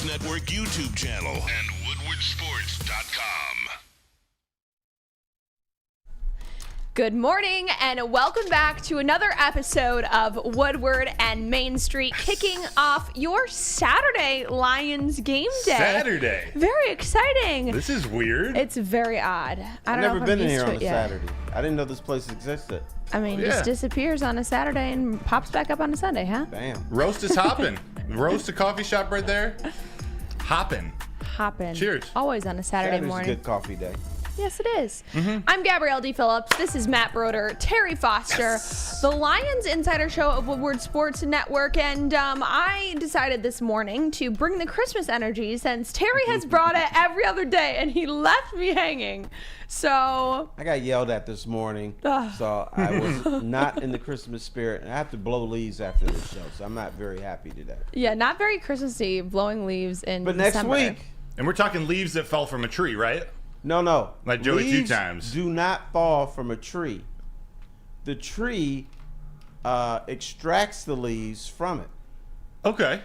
Sports Network YouTube channel and WoodwardSports.com. Good morning and welcome back to another episode of Woodward and Main Street, kicking off your Saturday Lions game day. Saturday. Very exciting. This is weird. It's very odd. I've never been in here on a Saturday. I didn't know this place existed. I mean, just disappears on a Saturday and pops back up on a Sunday, huh? Bam. Roast is hopping. Roast a coffee shop right there. Hopping. Cheers. Always on a Saturday Saturday's morning. a good coffee day. Yes, it is. I'm Gabrielle Dee Phillips. This is Matt Broder, Terry Foster, the Lions Insider Show of Woodward Sports Network, and I decided this morning to bring the Christmas energy since Terry has brought it every other day, and he left me hanging. So I got yelled at this morning, so I was not in the Christmas spirit, and I have to blow leaves after this show, so I'm not very happy today. yeah, not very Christmassy, blowing leaves in But next December. week, And we're talking leaves that fell from a tree, right? no. Like Joey Leaves 2 times. do not fall from a tree. The tree extracts the leaves from it. Okay.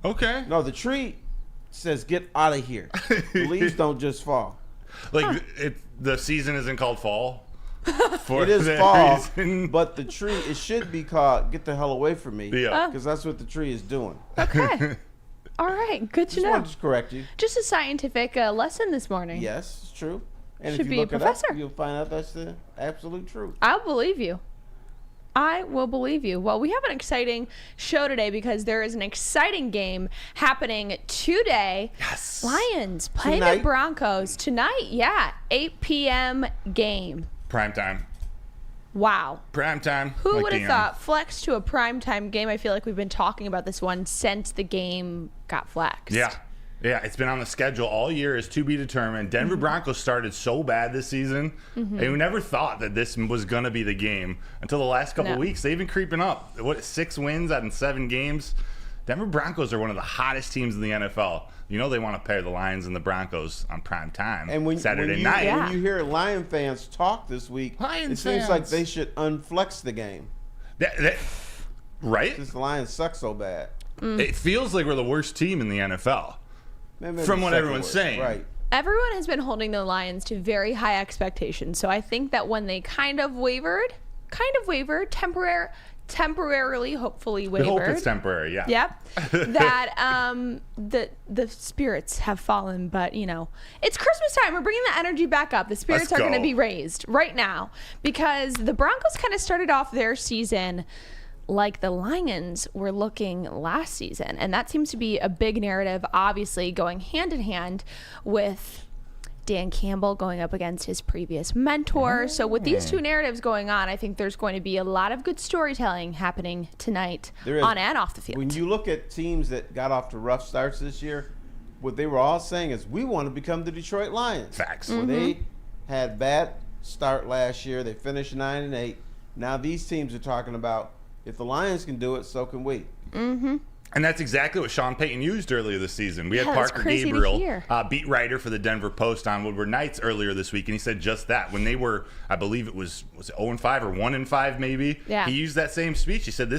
No, the tree says, get out of here. The leaves don't just fall. Like the season isn't called fall. For It is that fall, reason. but the tree, it should be called get the hell away from me. Yeah. Because that's what the tree is doing. Okay. All right, good to Just know. wanted to correct you. Just a scientific lesson this morning. Yes, it's true. And Should if be you a look it professor. up, you'll find out that's the absolute truth. I'll believe you. I will believe you. Well, we have an exciting show today because there is an exciting game happening today. Yes. Lions play the Tonight? Broncos tonight. Yeah, 8 p.m. game. Prime time. Wow. Prime time. Who like would have Dion. thought flex to a primetime game? I feel like we've been talking about this one since the game got flexed. Yeah. Yeah, it's been on the schedule all year. Is to be determined. Denver Broncos started so bad this season, and we never thought that this was going to be the game until the last couple No. weeks. They've been creeping up. 6 wins out in 7 games. Denver Broncos are one of the hottest teams in the NFL. You know they want to pair the Lions and the Broncos on prime time And Saturday night. Yeah. when you hear Lion fans talk this week, Lions it seems fans. like they should unflex the game. Right? Because the Lions suck so bad. It feels like we're the worst team in the NFL. Maybe From the what second everyone's worst. saying. Right. Everyone has been holding the Lions to very high expectations. So I think that when they kind of wavered, temporarily, hopefully We hope wavered. it's temporary, yeah. Yep. That the spirits have fallen, but you know, it's Christmas time. We're bringing the energy back up. The spirits Let's are going to go. be raised right now because the Broncos kind of started off their season like the Lions were looking last season, and that seems to be a big narrative, obviously going hand in hand with Dan Campbell going up against his previous mentor. So with these two narratives going on, I think there's going to be a lot of good storytelling happening tonight There is. on and off the field. When you look at teams that got off to rough starts this year, what they were all saying is, we want to become the Detroit Lions. Facts. Well, they had bad start last year. They finished 9-8. Now these teams are talking about, if the Lions can do it, so can we. And that's exactly what Sean Payton used earlier this season. We had Yeah, that's Parker crazy to Gabrielle, hear. beat writer for the Denver Post on Woodward Nights earlier this week, and he said just that. When they were, I believe it was it 0-5 or 1-5 maybe? Yeah. He used that same speech. He said,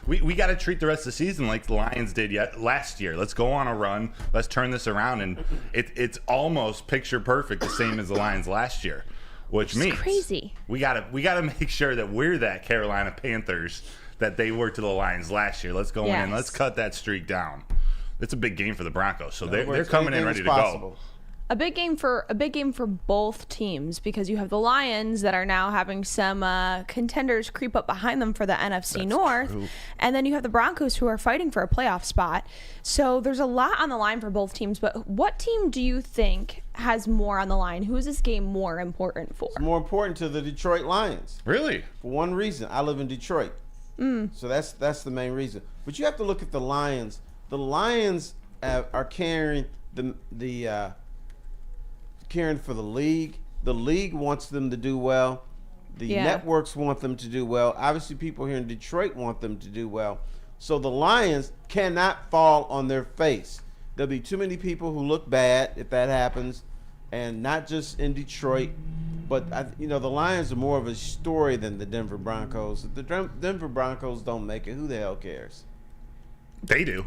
we got to treat the rest of the season like the Lions did last year. Let's go on a run. Let's turn this around. And it's almost picture perfect, the same as the Lions last year, which means crazy. we gotta make sure that we're that Carolina Panthers that they were to the Lions last year. Let's go in. Let's cut that streak down. It's a big game for the Broncos, so they're coming in ready to go. A big game for both teams because you have the Lions that are now having some contenders creep up behind them for the NFC North, and then you have the Broncos who are fighting for a playoff spot. So there's a lot on the line for both teams. But what team do you think has more on the line? Who is this game more important for? It's more important to the Detroit Lions. Really? For one reason, I live in Detroit. So that's the main reason. But you have to look at the Lions. The Lions are carrying caring for the league. The league wants them to do well. The networks want them to do well. Obviously, people here in Detroit want them to do well. So the Lions cannot fall on their face. There'll be too many people who look bad if that happens, and not just in Detroit. But, the Lions are more of a story than the Denver Broncos. If the Denver Broncos don't make it, who the hell cares? They do.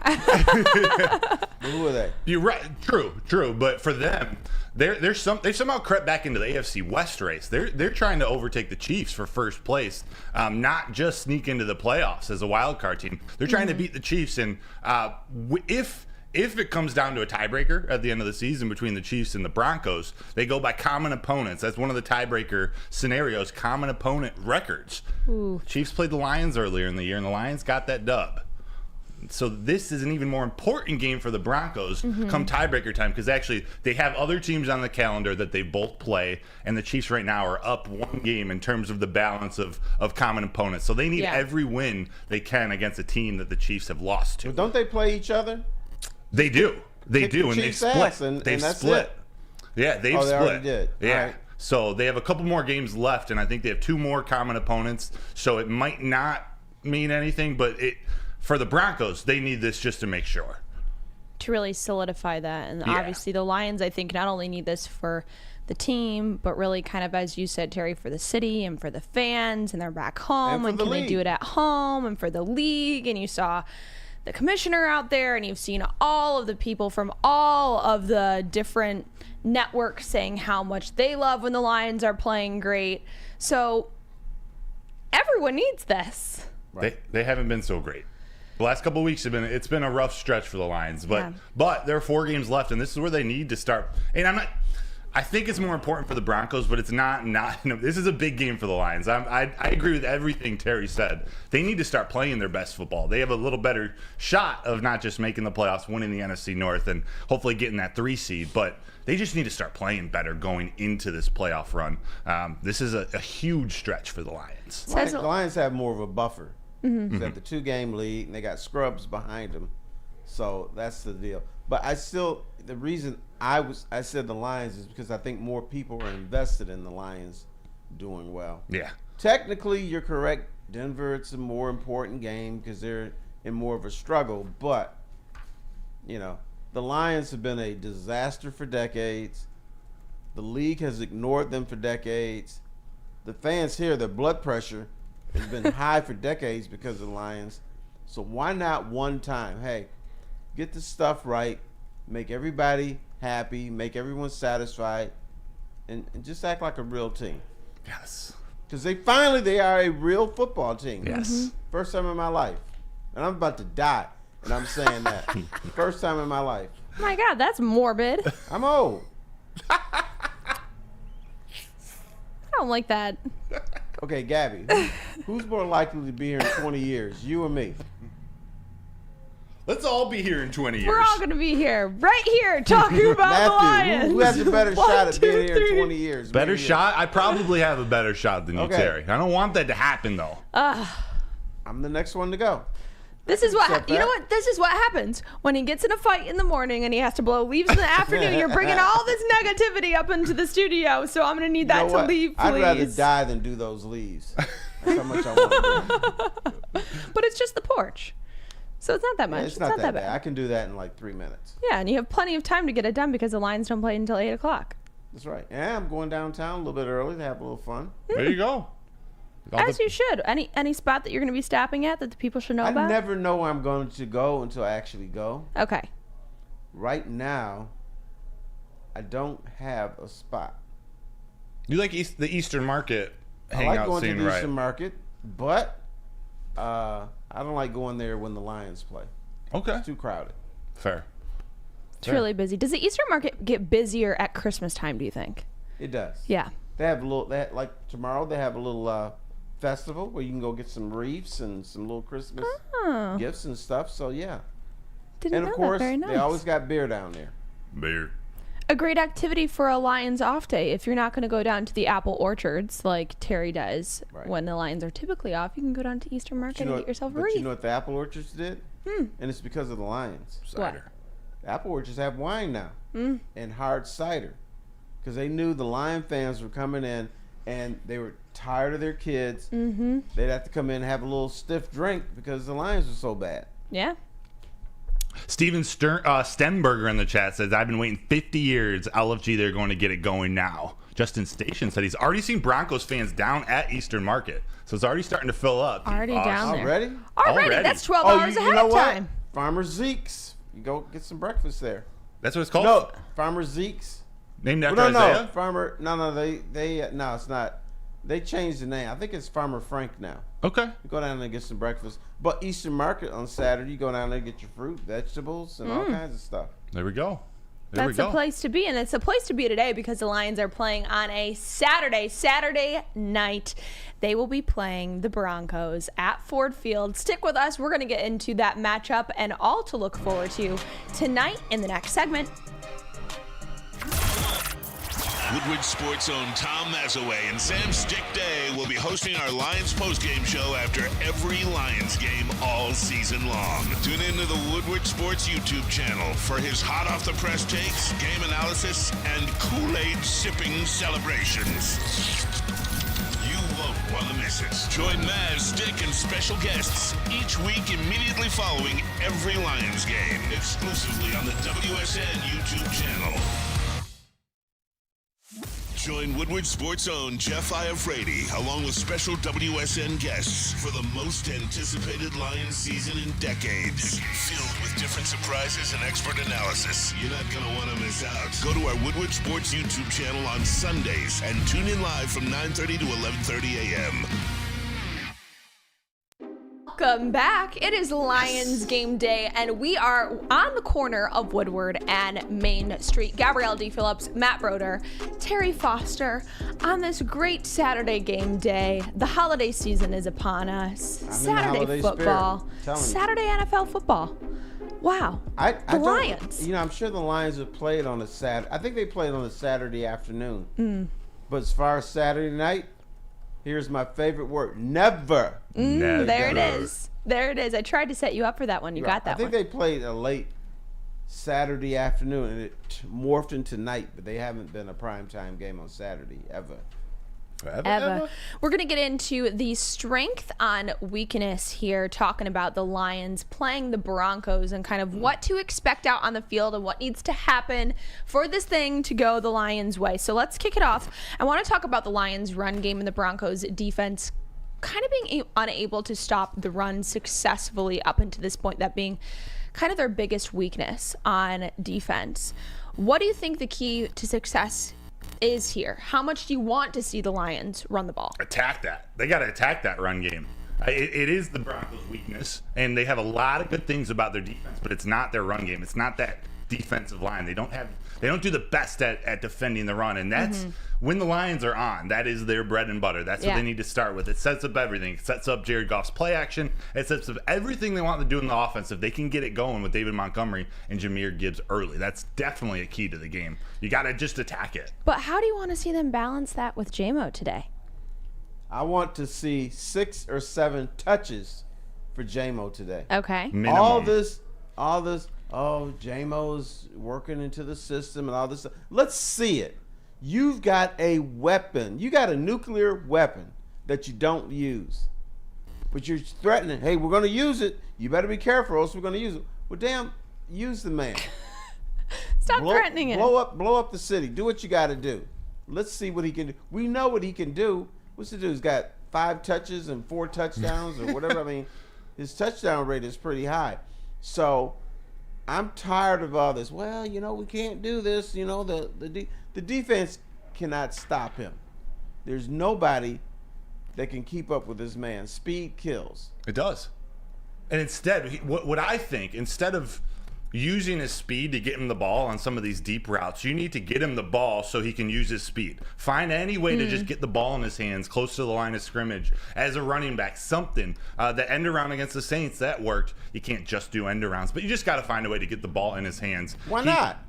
Who are they? You're right. True. But for them, they've somehow crept back into the AFC West race. They're trying to overtake the Chiefs for first place, not just sneak into the playoffs as a wild card team. They're trying to beat the Chiefs, and if it comes down to a tiebreaker at the end of the season between the Chiefs and the Broncos, they go by common opponents. That's one of the tiebreaker scenarios, common opponent records. Ooh. Chiefs played the Lions earlier in the year, and the Lions got that dub. So this is an even more important game for the Broncos come tiebreaker time, because actually they have other teams on the calendar that they both play, and the Chiefs right now are up one game in terms of the balance of common opponents. So they need every win they can against a team that the Chiefs have lost to. But don't they play each other? They do. They Kick do, the and they Chiefs' split. ass, and They've that's split. it. Yeah, they've Oh, they split. already did. Yeah. All right. So they have a couple more games left, and I think they have 2 more common opponents. So it might not mean anything, but for the Broncos, they need this just to make sure. To really solidify that. And obviously the Lions, I think, not only need this for the team, but really kind of, as you said, Terry, for the city and for the fans, and they're back home, and can they do it at home, and for the league. And you saw the commissioner out there, and you've seen all of the people from all of the different networks saying how much they love when the Lions are playing great. So everyone needs this. Right. They haven't been so great. The last couple of weeks it's been a rough stretch for the Lions, but there are 4 games left, and this is where they need to start. And I think it's more important for the Broncos, but it's not. This is a big game for the Lions. I agree with everything Terry said. They need to start playing their best football. They have a little better shot of not just making the playoffs, winning the NFC North, and hopefully getting that 3 seed, but they just need to start playing better going into this playoff run. This is a huge stretch for the Lions. The Lions have more of a buffer. They have the 2-game lead, and they got scrubs behind them. So that's the deal. But the reason I said the Lions is because I think more people are invested in the Lions doing well. Yeah. Technically, you're correct. Denver, it's a more important game because they're in more of a struggle. But, the Lions have been a disaster for decades. The league has ignored them for decades. The fans here, their blood pressure has been high for decades because of the Lions. So why not one time? Hey, get the stuff right, make everybody happy, make everyone satisfied, and just act like a real team. Yes. Because they are a real football team. Yes. First time in my life. And I'm about to die, and I'm saying that. First time in my life. Oh my God, that's morbid. I'm old. I don't like that. Okay, Gabby, who's more likely to be here in 20 years, you or me? Let's all be here in 20 years. We're all going to be here, right here, talking about the Lions. Who has a better shot at being here in 3. 20 years? Better shot? I probably have a better shot than you, Terry. I don't want that to happen, though. I'm the next one to go. This is what This is what happens when he gets in a fight in the morning and he has to blow leaves in the afternoon. You're bringing all this negativity up into the studio, so I'm gonna need that to leave, please. I'd rather die than do those leaves. That's how much I want to do. But it's just the porch, so it's not that much. Yeah, it's not that bad. I can do that in like 3 minutes. Yeah, and you have plenty of time to get it done because the Lions don't play until 8 o'clock. That's right. Yeah, I'm going downtown a little bit early to have a little fun. There you go. As you should. Any spot that you're going to be stopping at that the people should know about? I never know where I'm going to go until I actually go. Okay. Right now, I don't have a spot. You like the Eastern Market hangout scene, I like going to the right? Eastern Market, but I don't like going there when the Lions play. Okay. It's too crowded. Fair. It's really busy. Does the Eastern Market get busier at Christmas time, do you think? It does. Yeah. They have like tomorrow they have a little festival where you can go get some wreaths and some little Christmas gifts and stuff. So yeah. Didn't know of course, that. Very nice. they always got beer down there. Beer. A great activity for a Lions off day. If you're not going to go down to the apple orchards like Terry does when the Lions are typically off, you can go down to Eastern Market and get yourself a wreath. But you know what the apple orchards did? And it's because of the Lions. Cider. The apple orchards have wine now and hard cider because they knew the Lion fans were coming in and they were tired of their kids. They'd have to come in and have a little stiff drink because the Lions were so bad. Yeah. Steven Stenberger in the chat says, I've been waiting 50 years. LFG, they're going to get it going now. Justin Station said he's already seen Broncos fans down at Eastern Market. So it's already starting to fill up. Already down there. Already? Already. That's 12 hours ahead of time. Farmer Zeke's. You go get some breakfast there. That's what it's called? No, Farmer Zeke's. Named after Well, no, Isaiah? no, Farmer. No, no, it's not. They changed the name. I think it's Farmer Frank now. Okay. You go down there and get some breakfast. But Eastern Market on Saturday, you go down there and get your fruit, vegetables, and all kinds of stuff. There we go. There we That's go. the place to be, and it's a place to be today because the Lions are playing on a Saturday night. They will be playing the Broncos at Ford Field. Stick with us. We're going to get into that matchup and all to look forward to tonight in the next segment. Woodward Sports' own Tom Mazaway and Sam Stick Day will be hosting our Lions postgame show after every Lions game all season long. Tune into the Woodward Sports YouTube channel for his hot off the press takes, game analysis, and Kool-Aid sipping celebrations. You won't want to miss it. Join Maz, Stick, and special guests each week immediately following every Lions game, exclusively on the WSN YouTube channel. Join Woodward Sports' own Jeff Iafrate, along with special WSN guests for the most anticipated Lions season in decades. Filled with different surprises and expert analysis. You're not going to want to miss out. Go to our Woodward Sports YouTube channel on Sundays and tune in live from 9:30 to 11:30 a.m. Welcome back. It is Lions game day, and we are on the corner of Woodward and Main Street. Gabrielle Dee Phillips, Matt Broder, Terry Foster on this great Saturday game day. The holiday season is upon us. Saturday football. Saturday NFL football. Wow. The Lions. You know, I'm sure the Lions have played on a Saturday. I think they played on a Saturday afternoon. But as far as Saturday night, here's my favorite word. Never. Never. There it is. There it is. I tried to set you up for that one. You got that one. I think they played a late Saturday afternoon, and it morphed into night, but they haven't been a primetime game on Saturday ever. Ever. We're going to get into the strength on weakness here, talking about the Lions playing the Broncos and kind of what to expect out on the field and what needs to happen for this thing to go the Lions' way. So let's kick it off. I want to talk about the Lions' run game and the Broncos' defense kind of being unable to stop the run successfully up until this point, that being kind of their biggest weakness on defense. What do you think the key to success is here? How much do you want to see the Lions run the ball? Attack that. They got to attack that run game. It is the Broncos' weakness, and they have a lot of good things about their defense, but it's not their run game. It's not that defensive line. They don't do the best at defending the run, and that's when the Lions are on. That is their bread and butter. That's what they need to start with. It sets up everything. It sets up Jared Goff's play action. It sets up everything they want to do in the offense. If they can get it going with David Montgomery and Jahmyr Gibbs early, that's definitely a key to the game. You got to just attack it. But how do you want to see them balance that with JMO today? I want to see 6 or 7 touches for JMO today. Okay. Minimum. All this, oh, JMO's working into the system and all this stuff. Let's see it. You've got a weapon. You got a nuclear weapon that you don't use. But you're threatening, hey, we're going to use it. You better be careful or else we're going to use it. Well, damn, use the man. Stop threatening it. Blow up the city. Do what you got to do. Let's see what he can do. We know what he can do. What's the dude? He's got 5 touches and 4 touchdowns or whatever. I mean, his touchdown rate is pretty high. So I'm tired of all this. Well, you know, we can't do this. You know, the defense cannot stop him. There's nobody that can keep up with this man. Speed kills. It does. And instead, what I think, instead of using his speed to get him the ball on some of these deep routes, you need to get him the ball so he can use his speed. Find any way to just get the ball in his hands close to the line of scrimmage as a running back, something. The end around against the Saints, that worked. You can't just do end arounds, but you just got to find a way to get the ball in his hands. Why not?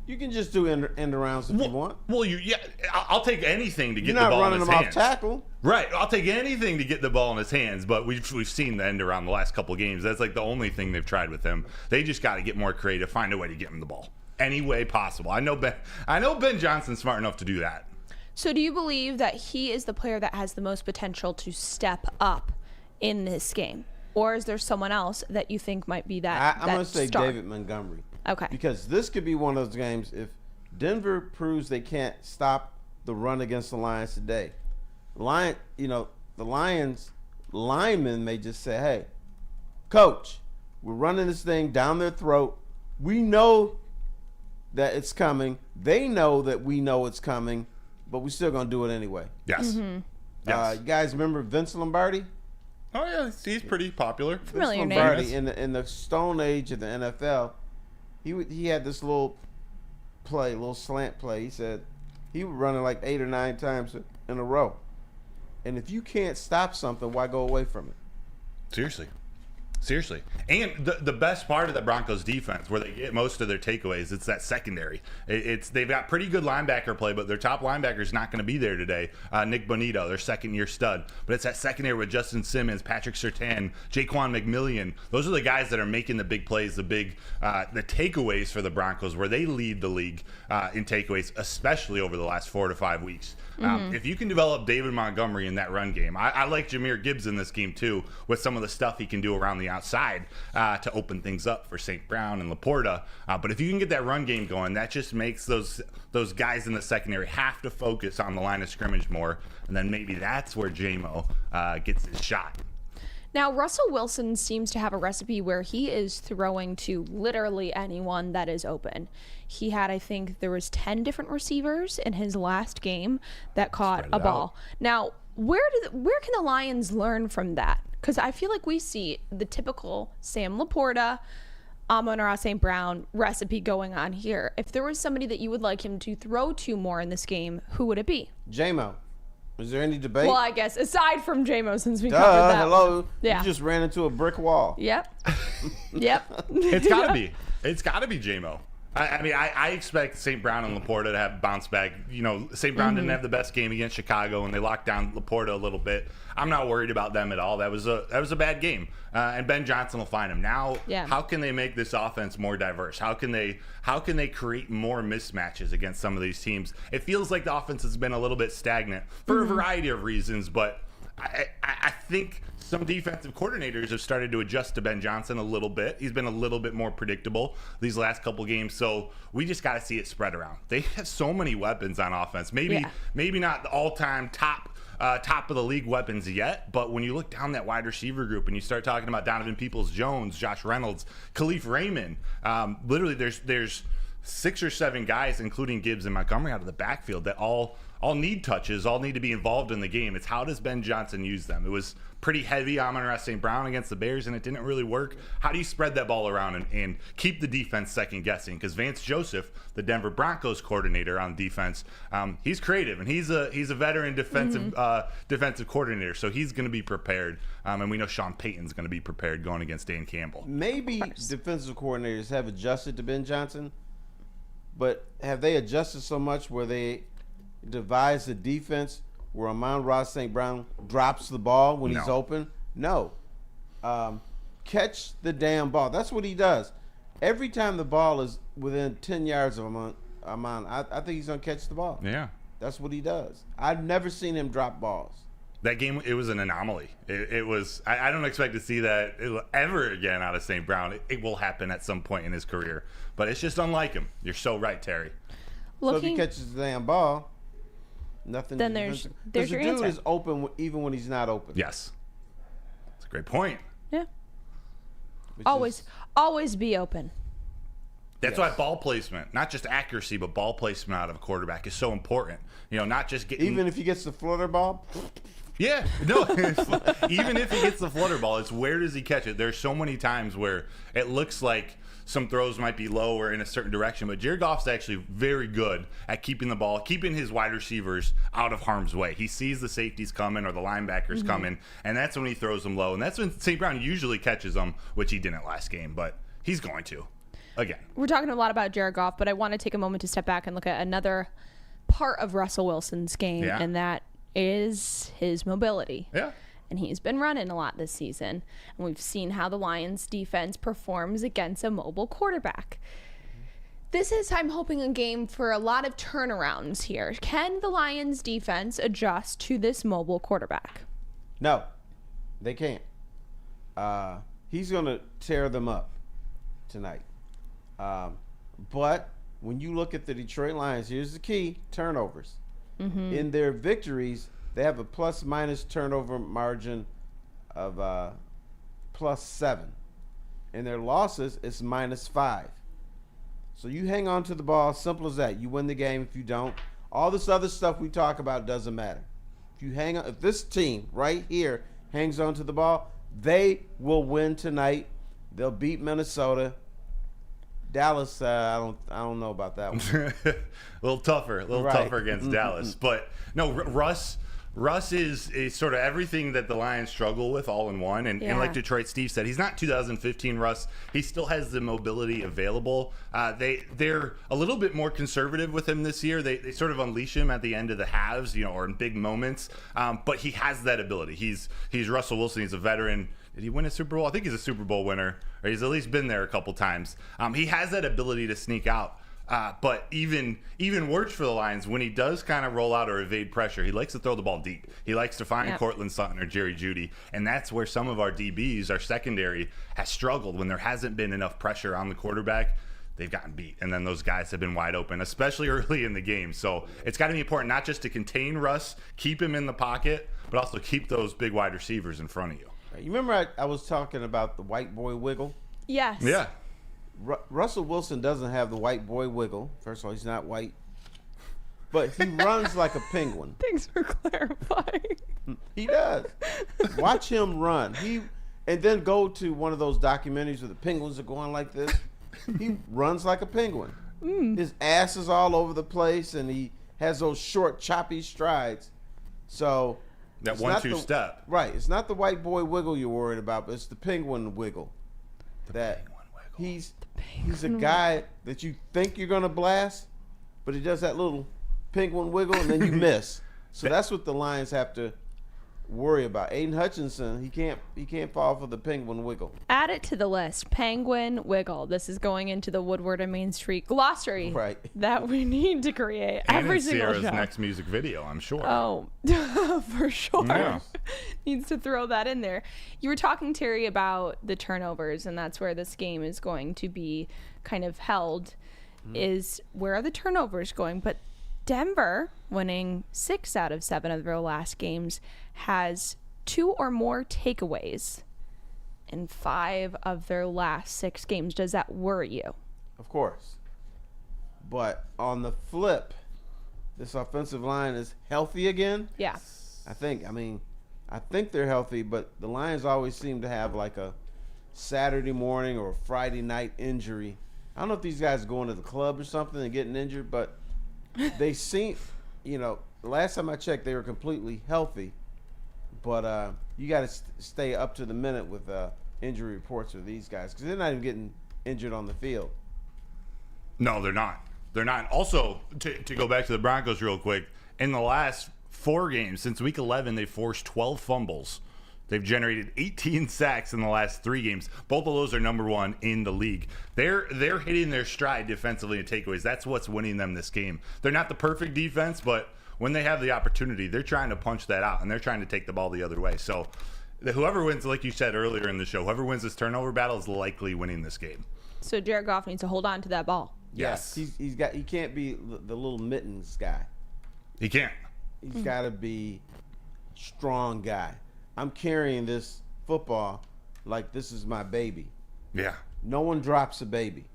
You can just do end arounds if you want. Well, I'll take anything to get You're the not ball in running his him hands. off tackle. Right, I'll take anything to get the ball in his hands, but we've seen the end around the last couple games. That's like the only thing they've tried with him. They just got to get more creative, find a way to get him the ball any way possible. I know Ben Johnson's smart enough to do that. So do you believe that he is the player that has the most potential to step up in this game? Or is there someone else that you think might be that I'm going to say star? David Montgomery. Okay. Because this could be one of those games if Denver proves they can't stop the run against the Lions today. The Lions linemen may just say, hey, coach, We're running this thing down their throat. We know that it's coming. They know that we know it's coming, but we're still going to do it anyway. Yes. Yes. You guys remember Vince Lombardi? Oh yeah, he's pretty popular. Familiar Vince name. Lombardi in the Stone Age of the NFL, he had this little slant play. He said he would run it like 8 or 9 times in a row. And if you can't stop something, why go away from it? Seriously. And the best part of the Broncos defense, where they get most of their takeaways, it's that secondary. They've got pretty good linebacker play, but their top linebacker is not going to be there today. Nick Bonito, their second-year stud. But it's that secondary with Justin Simmons, Patrick Surtain, Jaquan McMillian. Those are the guys that are making the big plays, the takeaways for the Broncos, where they lead the league in takeaways, especially over the last 4 to 5 weeks. If you can develop David Montgomery in that run game, I like Jahmyr Gibbs in this game too, with some of the stuff he can do around the outside to open things up for St. Brown and Laporta. But if you can get that run game going, that just makes those guys in the secondary have to focus on the line of scrimmage more, and then maybe that's where J-Mo gets his shot. Now, Russell Wilson seems to have a recipe where he is throwing to literally anyone that is open. He had, I think, there was 10 different receivers in his last game that caught a ball. Now, where can the Lions learn from that? Because I feel like we see the typical Sam Laporta, Amon-Ra St. Brown recipe going on here. If there was somebody that you would like him to throw to more in this game, who would it be? J-Mo. Is there any debate? Well, I guess aside from J-Mo, since we covered that. Hello. Yeah. You just ran into a brick wall. Yep. Yep. It's got to be. It's got to be J-Mo. I expect St. Brown and Laporta to have bounce back. You know, St. Brown didn't have the best game against Chicago, and they locked down Laporta a little bit. I'm not worried about them at all. That was a bad game, and Ben Johnson will find him now. Yeah. How can they make this offense more diverse? How can they create more mismatches against some of these teams? It feels like the offense has been a little bit stagnant for a variety of reasons, but I think some defensive coordinators have started to adjust to Ben Johnson a little bit. He's been a little bit more predictable these last couple games, so we just got to see it spread around. They have so many weapons on offense. Maybe not the all-time top of the league weapons yet, but when you look down that wide receiver group and you start talking about Donovan Peoples-Jones, Josh Reynolds, Khalif Raymond, literally there's 6 or 7 guys, including Gibbs and Montgomery, out of the backfield that all need touches, all need to be involved in the game. It's how does Ben Johnson use them? It was pretty heavy Amon-Ra St. Brown against the Bears, and it didn't really work. How do you spread that ball around and keep the defense second guessing? Because Vance Joseph, the Denver Broncos coordinator on defense, he's creative, and he's a veteran defensive coordinator, so he's going to be prepared. And we know Sean Payton's going to be prepared going against Dan Campbell. Maybe defensive coordinators have adjusted to Ben Johnson, but have they adjusted so much where they devise a defense where Amon-Ra St. Brown drops the ball when he's open? No. Catch the damn ball. That's what he does. Every time the ball is within 10 yards of Amon, I think he's going to catch the ball. Yeah. That's what he does. I've never seen him drop balls. That game, it was an anomaly. It was. I don't expect to see that ever again out of St. Brown. It will happen at some point in his career, but it's just unlike him. You're so right, Terry. So if he catches the damn ball, nothing. Then there's your dude answer. is open even when he's not open. Yes, that's a great point. Yeah. Which Always be open. That's why ball placement, not just accuracy, but ball placement out of a quarterback is so important. You know, not just getting. Even if he gets the flutter ball. Yeah, no. Even if he gets the flutter ball, it's where does he catch it? There's so many times where it looks like some throws might be low or in a certain direction, but Jared Goff's actually very good at keeping the ball, keeping his wide receivers out of harm's way. He sees the safeties coming or the linebackers coming, and that's when he throws them low. And that's when St. Brown usually catches them, which he didn't last game, but he's going to again. We're talking a lot about Jared Goff, but I want to take a moment to step back and look at another part of Russell Wilson's game, and that is his mobility. Yeah. And he's been running a lot this season. And we've seen how the Lions defense performs against a mobile quarterback. This is, I'm hoping, a game for a lot of turnarounds here. Can the Lions defense adjust to this mobile quarterback? No, they can't. He's going to tear them up tonight. But when you look at the Detroit Lions, here's the key: turnovers. In their victories, they have a plus-minus turnover margin of +7. and their losses is -5. So you hang on to the ball, simple as that. You win the game. If you don't, all this other stuff we talk about doesn't matter. If you hang on, if this team right here hangs on to the ball, they will win tonight. They'll beat Minnesota. Dallas, I don't know about that one. a little tougher against Dallas. But no, Russ is sort of everything that the Lions struggle with all in one. And like Detroit Steve said, he's not 2015 Russ. He still has the mobility available. They're a little bit more conservative with him this year. They sort of unleash him at the end of the halves, or in big moments. But he has that ability. He's Russell Wilson. He's a veteran. Did he win a Super Bowl? I think he's a Super Bowl winner, or he's at least been there a couple times. He has that ability to sneak out. But even worse for the Lions, when he does kind of roll out or evade pressure, he likes to throw the ball deep. He likes to find Cortland Sutton or Jerry Jeudy, and that's where some of our DBs, our secondary, has struggled when there hasn't been enough pressure on the quarterback. They've gotten beat, and then those guys have been wide open, especially early in the game. So it's got to be important not just to contain Russ, keep him in the pocket, but also keep those big wide receivers in front of you. You remember I was talking about the white boy wiggle? Yes. Yeah. Russell Wilson doesn't have the white boy wiggle. First of all, he's not white. But he runs like a penguin. Thanks for clarifying. He does. Watch him run. And then go to one of those documentaries where the penguins are going like this. He runs like a penguin. His ass is all over the place, and he has those short, choppy strides. So that 1-2 step. Right. It's not the white boy wiggle you're worried about, but it's the penguin wiggle. He's a guy that you think you're going to blast, but he does that little penguin wiggle, and then you miss. So that's what the Lions have to worry about. Aiden Hutchinson, he can't fall for the penguin wiggle. Add it to the list. Penguin wiggle. This is going into the Woodward and Main Street glossary that we need to create and every in single Sierra's show. next music video, I'm sure. Oh, for sure. Yeah. Needs to throw that in there. You were talking, Terry, about the turnovers, and that's where this game is going to be kind of held, is where are the turnovers going? But Denver, winning 6 out of 7 of their last games, has 2 or more takeaways in 5 of their last 6 games. Does that worry you? Of course. But on the flip, this offensive line is healthy again. Yeah. I think they're healthy, but the Lions always seem to have like a Saturday morning or a Friday night injury. I don't know if these guys are going to the club or something and getting injured, but they seem, the last time I checked, they were completely healthy. But you got to stay up to the minute with injury reports for these guys because they're not even getting injured on the field. No, they're not. They're not. Also, to go back to the Broncos real quick, in the last 4 games, since week 11, they've forced 12 fumbles. They've generated 18 sacks in the last 3 games. Both of those are number 1 in the league. They're hitting their stride defensively in takeaways. That's what's winning them this game. They're not the perfect defense, but when they have the opportunity, they're trying to punch that out, and they're trying to take the ball the other way. So whoever wins, like you said earlier in the show, whoever wins this turnover battle is likely winning this game. So Jared Goff needs to hold on to that ball. Yes. He can't be the little mittens guy. He can't. He's got to be strong guy. I'm carrying this football like this is my baby. Yeah. No one drops a baby.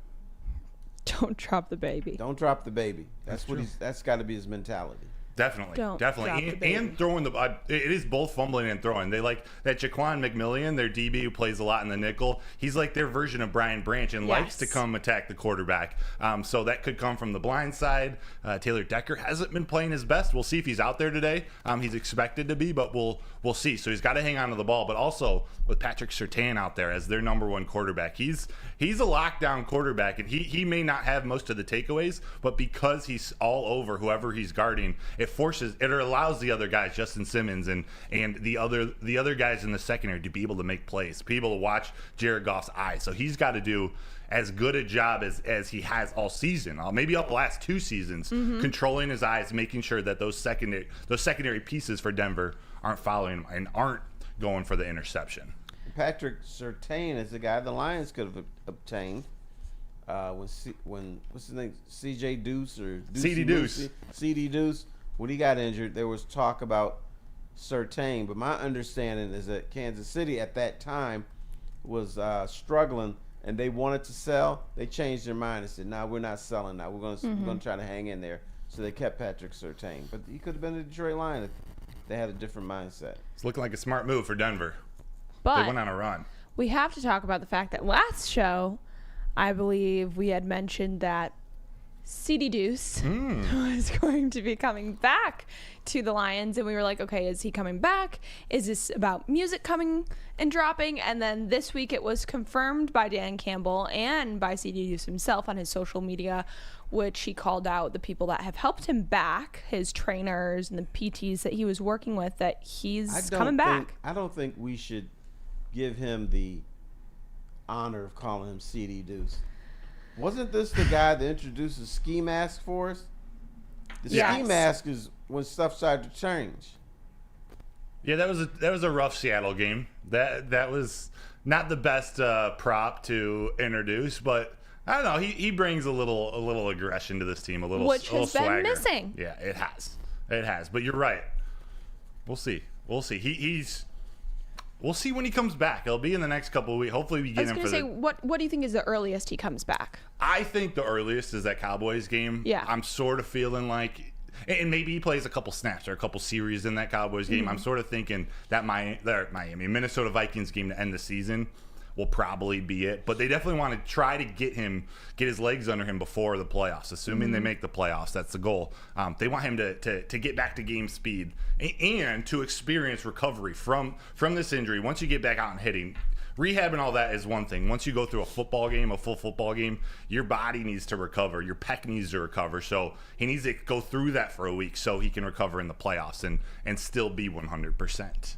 Don't drop the baby. Don't drop the baby. That's got to be his mentality. Definitely. Don't drop the baby. And throwing it is both fumbling and throwing. They like that Jaquan McMillian, their DB who plays a lot in the nickel. He's like their version of Brian Branch and likes to come attack the quarterback. So that could come from the blind side. Taylor Decker hasn't been playing his best. We'll see if he's out there today. He's expected to be, but we'll see. So he's got to hang on to the ball. But also with Patrick Surtain out there as their number 1 quarterback, he's a lockdown quarterback, and he may not have most of the takeaways, but because he's all over whoever he's guarding, it allows the other guys, Justin Simmons and the other guys in the secondary, to be able to make plays, to be able to watch Jared Goff's eyes. So he's got to do as good a job as he has all season, maybe up the last 2 seasons, controlling his eyes, making sure that those secondary pieces for Denver aren't following him and aren't going for the interception. Patrick Surtain is the guy the Lions could have obtained when what's his name, C.J. Deuce or C.D. Deuce. C.D. Deuce. When he got injured, there was talk about Surtain, but my understanding is that Kansas City at that time was struggling and they wanted to sell, they changed their mind and said, "No, we're not selling now. We're going to try to hang in there." So they kept Patrick Surtain, but he could have been a Detroit Lion if they had a different mindset. It's looking like a smart move for Denver. But They went on a run. we have to talk about the fact that last show, I believe we had mentioned that CD Deuce was going to be coming back to the Lions, and we were like, okay, is he coming back? Is this about music coming and dropping? And then this week it was confirmed by Dan Campbell and by CD Deuce himself on his social media, which he called out the people that have helped him back, his trainers and the PTs that he was working with, that he's coming back. I don't think we should give him the honor of calling him CD Deuce. Wasn't this the guy that introduced the ski mask for us? The ski mask is when stuff started to change. Yeah, that was a rough Seattle game. That was not the best prop to introduce, but I don't know. He brings a little aggression to this team, a little Which has been swagger. missing. Yeah, it has. But you're right. We'll see. We'll see when he comes back. It'll be in the next couple of weeks. Hopefully we get him for what do you think is the earliest he comes back? I think the earliest is that Cowboys game. Yeah. I'm sort of feeling like, and maybe he plays a couple snaps or a couple series in that Cowboys game. I'm sort of thinking that Minnesota Vikings game to end the season will probably be it. But they definitely want to try to get his legs under him before the playoffs, assuming they make the playoffs. That's the goal. They want him to get back to game speed and to experience recovery from this injury. Once you get back out and hitting, rehab and all that is one thing. Once you go through a full football game, your body needs to recover. Your pec needs to recover. So he needs to go through that for a week so he can recover in the playoffs and still be 100%.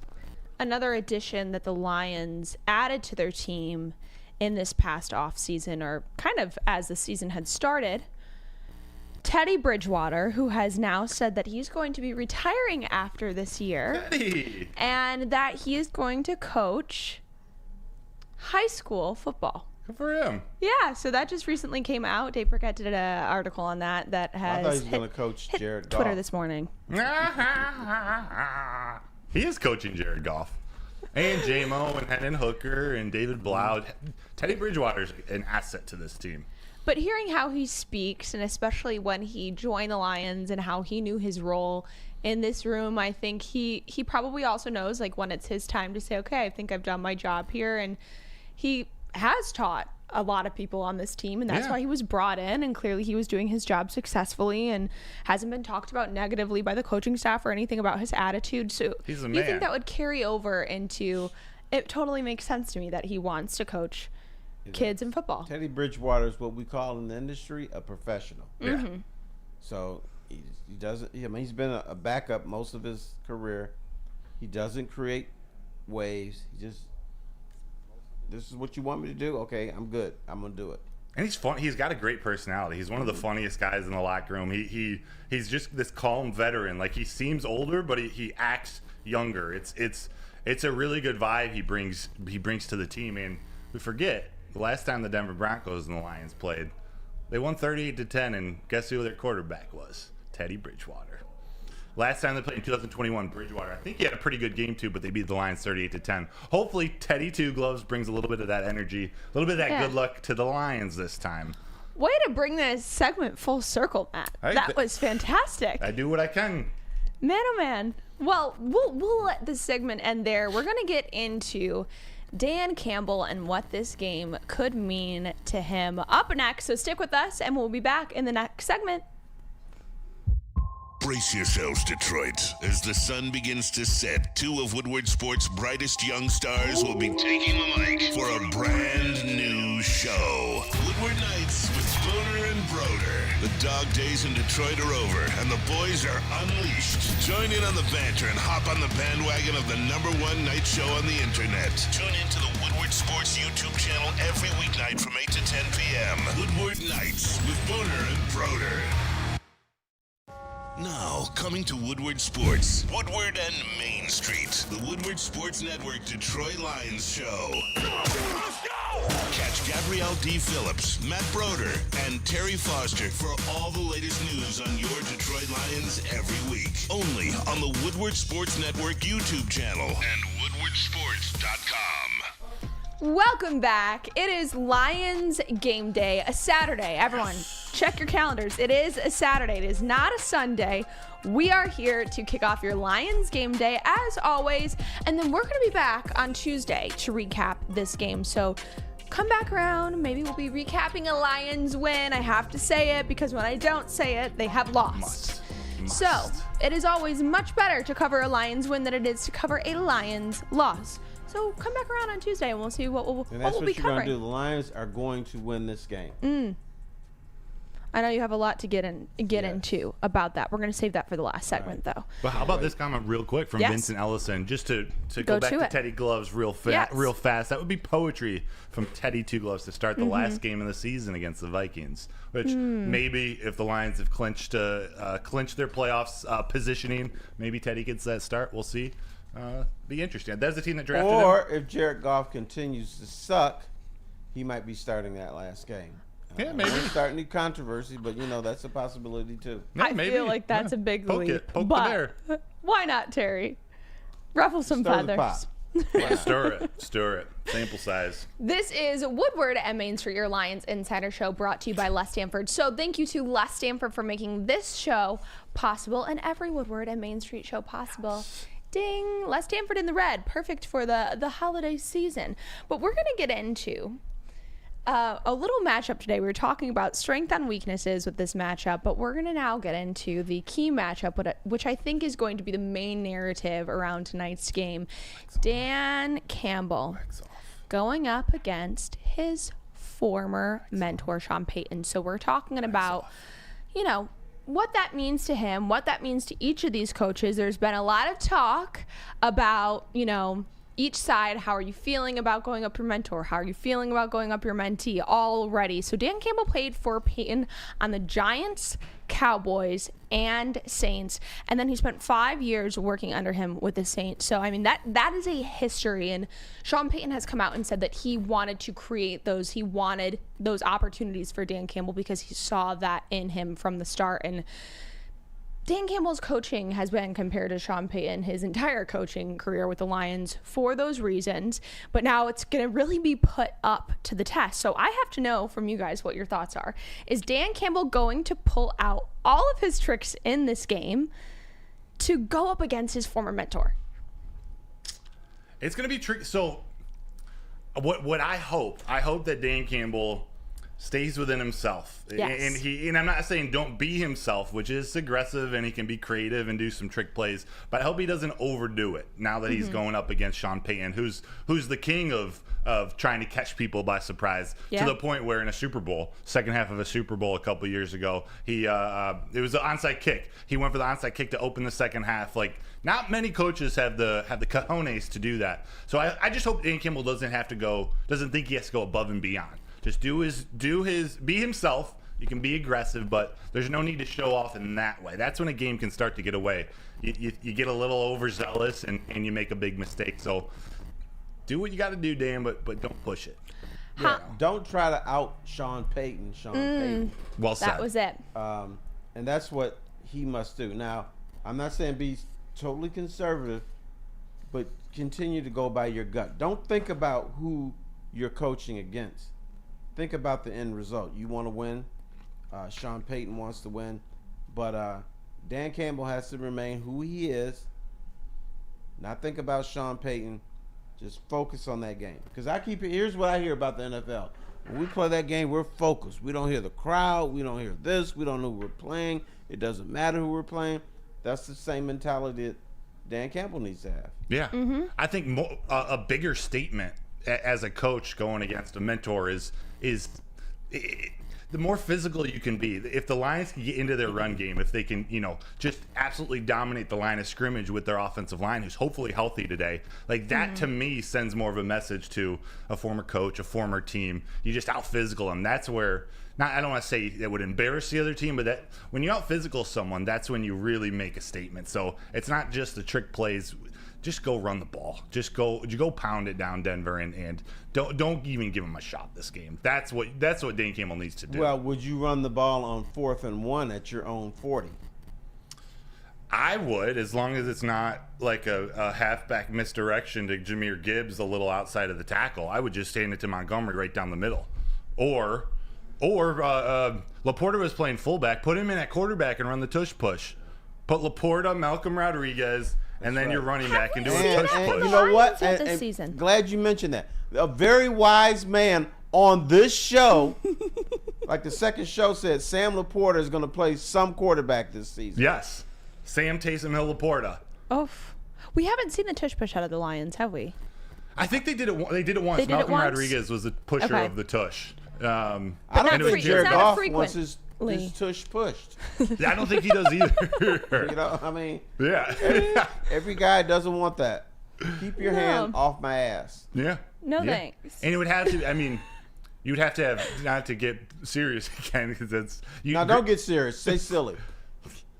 Another addition that the Lions added to their team in this past offseason, or kind of as the season had started, Teddy Bridgewater, who has now said that he's going to be retiring after this year. Teddy! And that he is going to coach high school football. Good for him. Yeah, so that just recently came out. Dave Burkett did an article on that I thought he has was going to coach Jared Goff. Twitter this morning. He is coaching Jared Goff. And J-Mo and Hendon Hooker and David Blau. Teddy Bridgewater's an asset to this team. But hearing how he speaks, and especially when he joined the Lions and how he knew his role in this room, I think he probably also knows like when it's his time to say, okay, I think I've done my job here. And he has taught a lot of people on this team, and that's why he was brought in, and clearly he was doing his job successfully and hasn't been talked about negatively by the coaching staff or anything about his attitude. So He's a you man. think that would carry over into, it totally makes sense to me that he wants to coach kids in football. Teddy Bridgewater is what we call in the industry a professional. Yeah. So he doesn't. I mean, he's been a backup most of his career. He doesn't create waves. He just, this is what you want me to do? Okay, I'm good. I'm gonna do it. And he's fun. He's got a great personality. He's one of the funniest guys in the locker room. He's just this calm veteran. Like, he seems older, but he acts younger. It's a really good vibe he brings to the team. And we forget the last time the Denver Broncos and the Lions played, they won 38-10, and guess who their quarterback was? Teddy Bridgewater. Last time they played in 2021, Bridgewater, I think he had a pretty good game too, but they beat the Lions 38-10. Hopefully, Teddy Two Gloves brings a little bit of that energy, a little bit of that good luck to the Lions this time. Way to bring this segment full circle, Matt. That was fantastic. I do what I can. Man, oh man. Well, we'll let this segment end there. We're going to get into Dan Campbell and what this game could mean to him up next. So stick with us, and we'll be back in the next segment. Brace yourselves, Detroit. As the sun begins to set, two of Woodward Sports' brightest young stars will be taking the mic for a brand new show. Woodward Nights with Broder and Broder. The dog days in Detroit are over, and the boys are unleashed. Join in on the banter and hop on the bandwagon of the #1 night show on the internet. Tune into the Woodward Sports YouTube channel every weeknight from 8 to 10 p.m. Woodward Nights with Broder and Broder. Now, coming to Woodward Sports, Woodward and Main Street, the Woodward Sports Network Detroit Lions show. Let's go! Catch Gabrielle Dee Phillips, Matt Broder, and Terry Foster for all the latest news on your Detroit Lions every week. Only on the Woodward Sports Network YouTube channel and woodwardsports.com. Welcome back. It is Lions game day, a Saturday. Everyone, check your calendars. It is a Saturday. It is not a Sunday. We are here to kick off your Lions game day as always, and then we're going to be back on Tuesday to recap this game. So come back around. Maybe we'll be recapping a Lions win. I have to say it because when I don't say it, they have lost. Must. So it is always much better to cover a Lions win than it is to cover a Lions loss. So come back around on Tuesday and we'll see what we'll be covering. And that's what you're going to do. The Lions are going to win this game. I know you have a lot to get into about that. We're going to save that for the last segment, though. But how about this comment real quick from Vincent Ellison, just to go back to Teddy Gloves real fast. That would be poetry from Teddy Two Gloves to start the last game of the season against the Vikings, which maybe if the Lions have clinched their playoffs positioning, maybe Teddy gets that start. We'll see. Be interesting. That's the team that drafted him. Or if Jared Goff continues to suck, he might be starting that last game. Yeah, maybe. We're starting the controversy, but that's a possibility too. Yeah, I feel like that's a big leap. Poke but the bear. Why not, Terry? Ruffle some feathers. Stir it. Sample size. This is Woodward at Main Street, your Lions Insider Show, brought to you by Les Stanford. So thank you to Les Stanford for making this show possible and every Woodward at Main Street show possible. Ding! Les Stanford in the red. Perfect for the holiday season. But we're going to get into a little matchup today. We were talking about strength and weaknesses with this matchup, but we're going to now get into the key matchup, which I think is going to be the main narrative around tonight's game. Dan Campbell going up against his former mentor, Sean Payton. So we're talking about, what that means to him, what that means to each of these coaches. There's been a lot of talk about, each side. How are you feeling about going up your mentor? How are you feeling about going up your mentee already? So Dan Campbell played for Payton on the Giants, Cowboys, and Saints. And then he spent 5 years working under him with the Saints. So, that is a history. And Sean Payton has come out and said that he wanted to create those. He wanted those opportunities for Dan Campbell because he saw that in him from the start. And Dan Campbell's coaching has been compared to Sean Payton his entire coaching career with the Lions for those reasons, but now it's going to really be put up to the test. So I have to know from you guys what your thoughts are. Is Dan Campbell going to pull out all of his tricks in this game to go up against his former mentor? It's going to be tricky. So what I hope that Dan Campbell stays within himself. Yes. And I'm not saying don't be himself, which is aggressive and he can be creative and do some trick plays, but I hope he doesn't overdo it now that he's going up against Sean Payton, who's the king of trying to catch people by surprise, to the point where in a Super Bowl, second half of a Super Bowl a couple years ago, it was an onside kick. He went for the onside kick to open the second half. Like, not many coaches have the cojones to do that. So I just hope Dan Campbell doesn't think he has to go above and beyond. Just be himself. You can be aggressive, but there's no need to show off in that way. That's when a game can start to get away. You get a little overzealous and you make a big mistake. So do what you got to do, Dan, but don't push it. Yeah, don't try to out Sean Payton. Payton. Well said. That was it. And that's what he must do. Now, I'm not saying be totally conservative, but continue to go by your gut. Don't think about who you're coaching against. Think about the end result. You want to win. Sean Payton wants to win. But Dan Campbell has to remain who he is. Not think about Sean Payton. Just focus on that game. Because here's what I hear about the NFL. When we play that game, we're focused. We don't hear the crowd. We don't hear this. We don't know who we're playing. It doesn't matter who we're playing. That's the same mentality that Dan Campbell needs to have. Yeah. I think a bigger statement as a coach going against a mentor is the more physical you can be. If the Lions can get into their run game, if they can, just absolutely dominate the line of scrimmage with their offensive line, who's hopefully healthy today, like that to me sends more of a message to a former coach, a former team. You just out physical them. That's where, I don't want to say it would embarrass the other team, but that when you out physical someone, that's when you really make a statement. So it's not just the trick plays. Just go run the ball. Just go pound it down Denver and don't even give him a shot this game. That's what Dan Campbell needs to do. Well, would you run the ball on 4th and 1 at your own 40? I would, as long as it's not like a halfback misdirection to Jahmyr Gibbs a little outside of the tackle. I would just stand it to Montgomery right down the middle. Or Laporta was playing fullback. Put him in at quarterback and run the tush push. Put Laporta, Malcolm Rodriguez, and then you're running back and do a tush push. You know what? This season. Glad you mentioned that. A very wise man on this show, like the second show said, Sam Laporta is going to play some quarterback this season. Yes. Sam Taysom Hill Laporta. Oh, we haven't seen the tush push out of the Lions, have we? I think they did it. They did it once. Malcolm Rodriguez was the pusher of the tush. I don't think Jared Goff wants his tush pushed. I don't think he does either. You know, I mean, yeah. Every guy doesn't want that. Keep your hand off my ass. Yeah. No thanks. And it would have to. I mean, you'd have to have not to get serious again because that's. Now don't get serious. Say silly.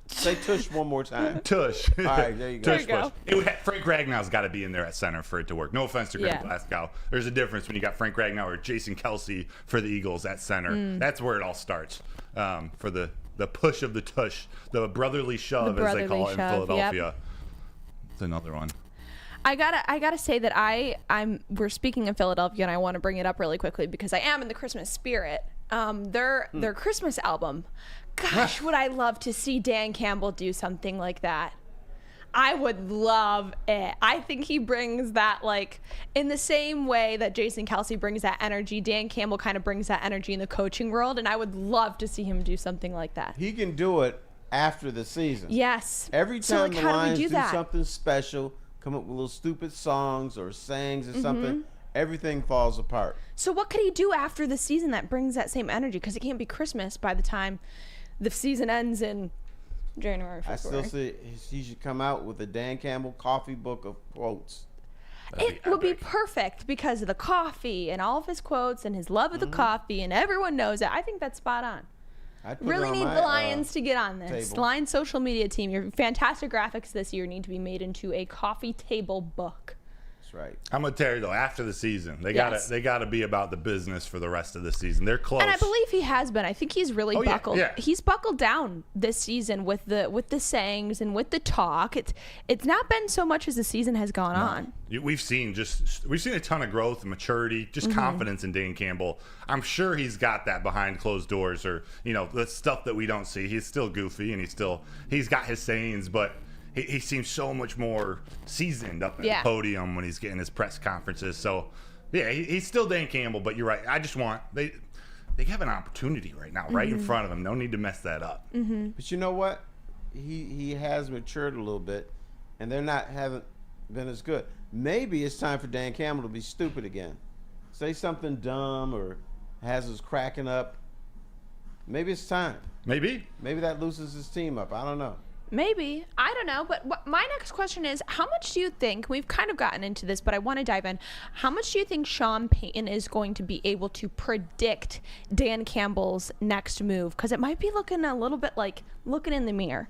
Say tush one more time. Tush. All right, there you go. There you go. It would have, Frank Ragnow's got to be in there at center for it to work. No offense to Greg Glasgow. There's a difference when you got Frank Ragnow or Jason Kelsey for the Eagles at center. That's where it all starts for the push of the tush, the brotherly shove, as they call it in Philadelphia. Yep. It's another one. I gotta say that we're speaking of Philadelphia, and I want to bring it up really quickly because I am in the Christmas spirit. Their Christmas album. Gosh, would I love to see Dan Campbell do something like that. I would love it. I think he brings that, like, in the same way that Jason Kelsey brings that energy, Dan Campbell kind of brings that energy in the coaching world, and I would love to see him do something like that. He can do it after the season. Yes. Every time the Lions do that? something special, come up with little stupid songs or sayings or something, everything falls apart. So what could he do after the season that brings that same energy? Because it can't be Christmas by the time the season ends in January, February. I still say he should come out with a Dan Campbell coffee book of quotes. It would be perfect because of the coffee and all of his quotes and his love of the coffee, and everyone knows it. I think that's spot on. Really need the Lions to get on this. The Lions social media team, your fantastic graphics this year need to be made into a coffee table book. That's right. I'm gonna tell you though, after the season, they gotta be about the business for the rest of the season. They're close, and I believe he has been. I think he's really buckled. Yeah. He's buckled down this season with the sayings and with the talk. It's not been so much as the season has gone on. We've seen a ton of growth and maturity, just confidence in Dan Campbell. I'm sure he's got that behind closed doors, or the stuff that we don't see. He's still goofy and he's got his sayings, but he seems so much more seasoned up at the podium when he's getting his press conferences. So, yeah, he's still Dan Campbell, but you're right. I just want they have an opportunity right now, right in front of them. No need to mess that up. But you know what? He has matured a little bit, and haven't been as good. Maybe it's time for Dan Campbell to be stupid again. Say something dumb or has us cracking up. Maybe it's time. Maybe that loosens his team up. I don't know. Maybe. I don't know. But my next question is, how much do you think, we've kind of gotten into this, but I want to dive in. How much do you think Sean Payton is going to be able to predict Dan Campbell's next move? Because it might be looking a little bit like looking in the mirror.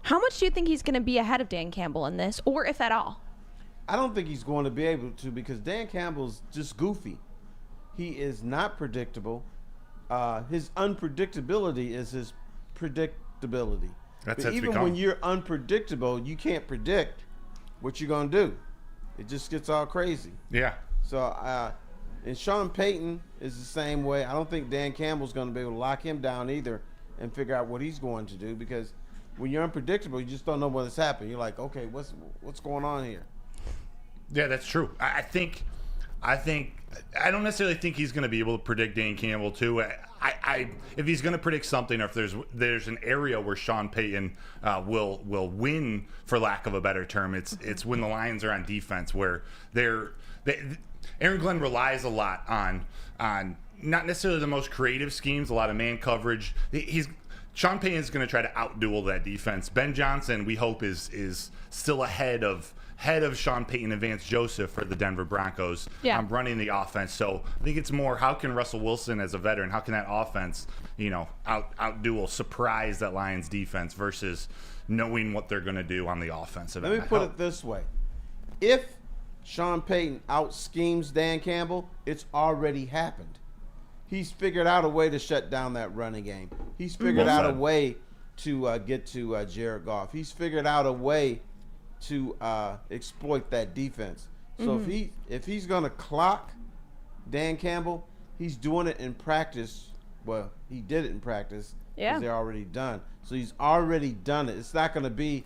How much do you think he's going to be ahead of Dan Campbell in this, or if at all? I don't think he's going to be able to, because Dan Campbell's just goofy. He is not predictable. His unpredictability is his predictability. But even when you're unpredictable, you can't predict what you're going to do. It just gets all crazy. Yeah. So, and Sean Payton is the same way. I don't think Dan Campbell's going to be able to lock him down either and figure out what he's going to do, because when you're unpredictable, you just don't know what's happening. You're like, okay, what's going on here? Yeah, that's true. I don't necessarily think he's going to be able to predict Dan Campbell too. If he's going to predict something, or if there's an area where Sean Payton will win, for lack of a better term, it's when the Lions are on defense, where Aaron Glenn relies a lot on not necessarily the most creative schemes, a lot of man coverage. Sean Payton is going to try to outduel that defense. Ben Johnson, we hope, is still ahead of Sean Payton and Vance Joseph for the Denver Broncos. Yeah. Running the offense. So I think it's more, how can Russell Wilson, as a veteran, how can that offense, outduel, surprise that Lions defense, versus knowing what they're going to do on the offensive end. Let me put it this way. If Sean Payton out-schemes Dan Campbell, it's already happened. He's figured out a way to shut down that running game. He's figured out a way to get to Jared Goff. He's figured out a way to exploit that defense. So if he's going to clock Dan Campbell, he's doing it in practice. Well, he did it in practice because they're already done. So he's already done it. It's not going to be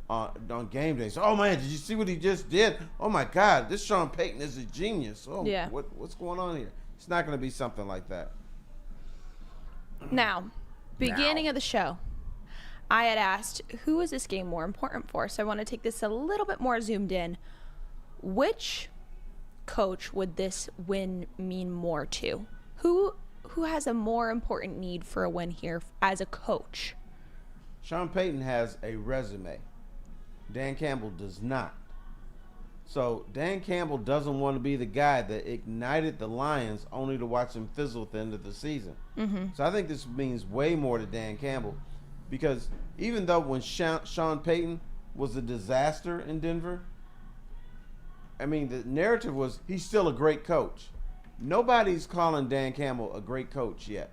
on game day. So, oh, man, did you see what he just did? Oh, my God, this Sean Payton is a genius. Oh, what's going on here? It's not going to be something like that. Now, beginning of the show, I had asked, who is this game more important for? So I want to take this a little bit more zoomed in. Which coach would this win mean more to? Who has a more important need for a win here as a coach? Sean Payton has a resume. Dan Campbell does not. So Dan Campbell doesn't want to be the guy that ignited the Lions only to watch them fizzle at the end of the season. So I think this means way more to Dan Campbell, because even though when Sean Payton was a disaster in Denver, I mean, the narrative was he's still a great coach. Nobody's calling Dan Campbell a great coach yet.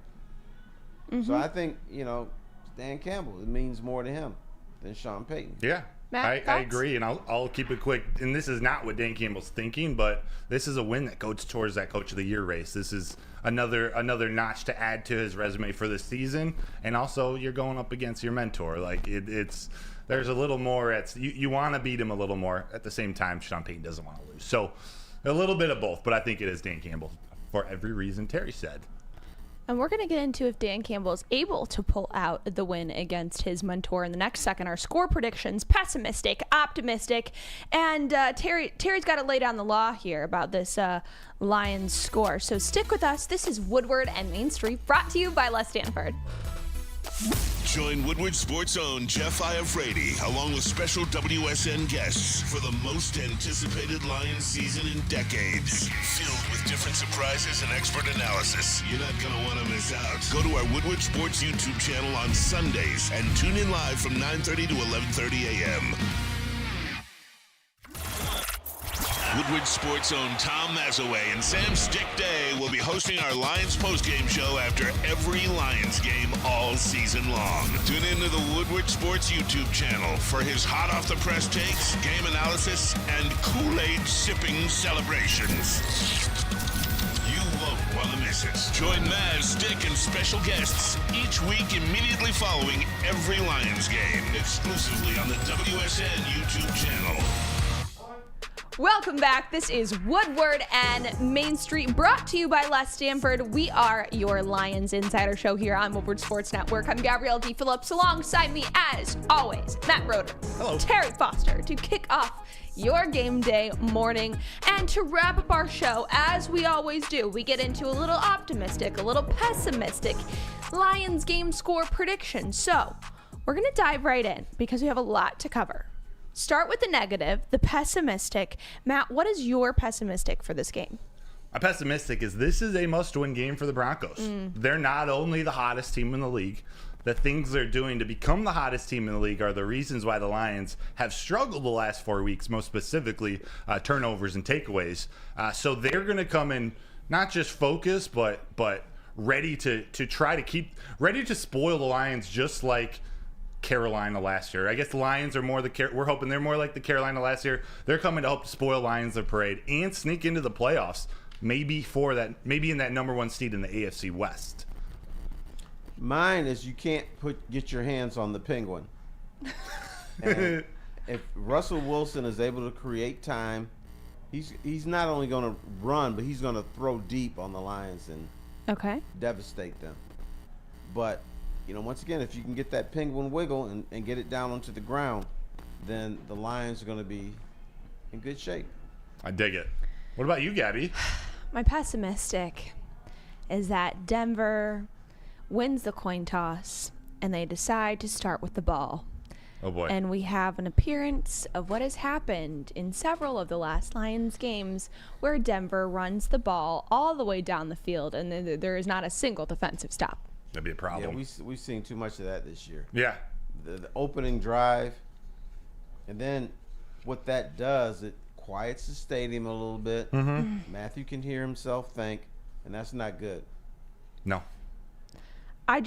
So I think, Dan Campbell, it means more to him than Sean Payton. Yeah. Matt, I agree, and I'll keep it quick. And this is not what Dan Campbell's thinking, but this is a win that goes towards that Coach of the Year race. This is another notch to add to his resume for this season, and also you're going up against your mentor. Like it's there's a little more. You want to beat him a little more. At the same time, Sean Payton doesn't want to lose. So a little bit of both, but I think it is Dan Campbell for every reason Terry said. And we're going to get into if Dan Campbell is able to pull out the win against his mentor in the next second. Our score predictions, pessimistic, optimistic. And Terry's got to lay down the law here about this Lions score. So stick with us. This is Woodward and Main Street, brought to you by Les Stanford. Join Woodward Sports' own Jeff Iafrate, along with special WSN guests for the most anticipated Lions season in decades. Filled with different surprises and expert analysis. You're not going to want to miss out. Go to our Woodward Sports YouTube channel on Sundays and tune in live from 9:30 to 11:30 a.m. Woodward Sports' own Tom Mazaway and Sam Stick Day will be hosting our Lions postgame show after every Lions game all season long. Tune into the Woodward Sports YouTube channel for his hot off the press takes, game analysis, and Kool-Aid sipping celebrations. You won't want to miss it. Join Maz, Stick, and special guests each week immediately following every Lions game, exclusively on the WSN YouTube channel. Welcome back. This is Woodward and Main Street, brought to you by Les Stanford. We are your Lions Insider Show here on Woodward Sports Network. I'm Gabrielle Dee Phillips. Alongside me, as always, Matt Broder. Hello. Terry Foster to kick off your game day morning. And to wrap up our show, as we always do, we get into a little optimistic, a little pessimistic Lions game score prediction. So we're going to dive right in because we have a lot to cover. Start with the negative, the pessimistic. Matt, what is your pessimistic for this game? My pessimistic is this is a must-win game for the Broncos. They're not only the hottest team in the league. The things they're doing to become the hottest team in the league are the reasons why the Lions have struggled the last 4 weeks, most specifically turnovers and takeaways. So they're going to come in not just focused, but ready to try to ready to spoil the Lions, just like Carolina last year. I guess the Lions are we're hoping they're more like the Carolina last year. They're coming to hope to spoil Lions the parade and sneak into the playoffs, maybe in that number one seed in the AFC West. Mine is you can't get your hands on the Penguin. And if Russell Wilson is able to create time, he's not only going to run, but he's going to throw deep on the Lions and devastate them. But once again, if you can get that penguin wiggle and get it down onto the ground, then the Lions are going to be in good shape. I dig it. What about you, Gabby? My pessimistic is that Denver wins the coin toss and they decide to start with the ball. Oh, boy. And we have an appearance of what has happened in several of the last Lions games where Denver runs the ball all the way down the field and there is not a single defensive stop. That'd be a problem. Yeah, we've seen too much of that this year. Yeah. The opening drive, and then what that does, it quiets the stadium a little bit. Matthew can hear himself think, and that's not good. No. I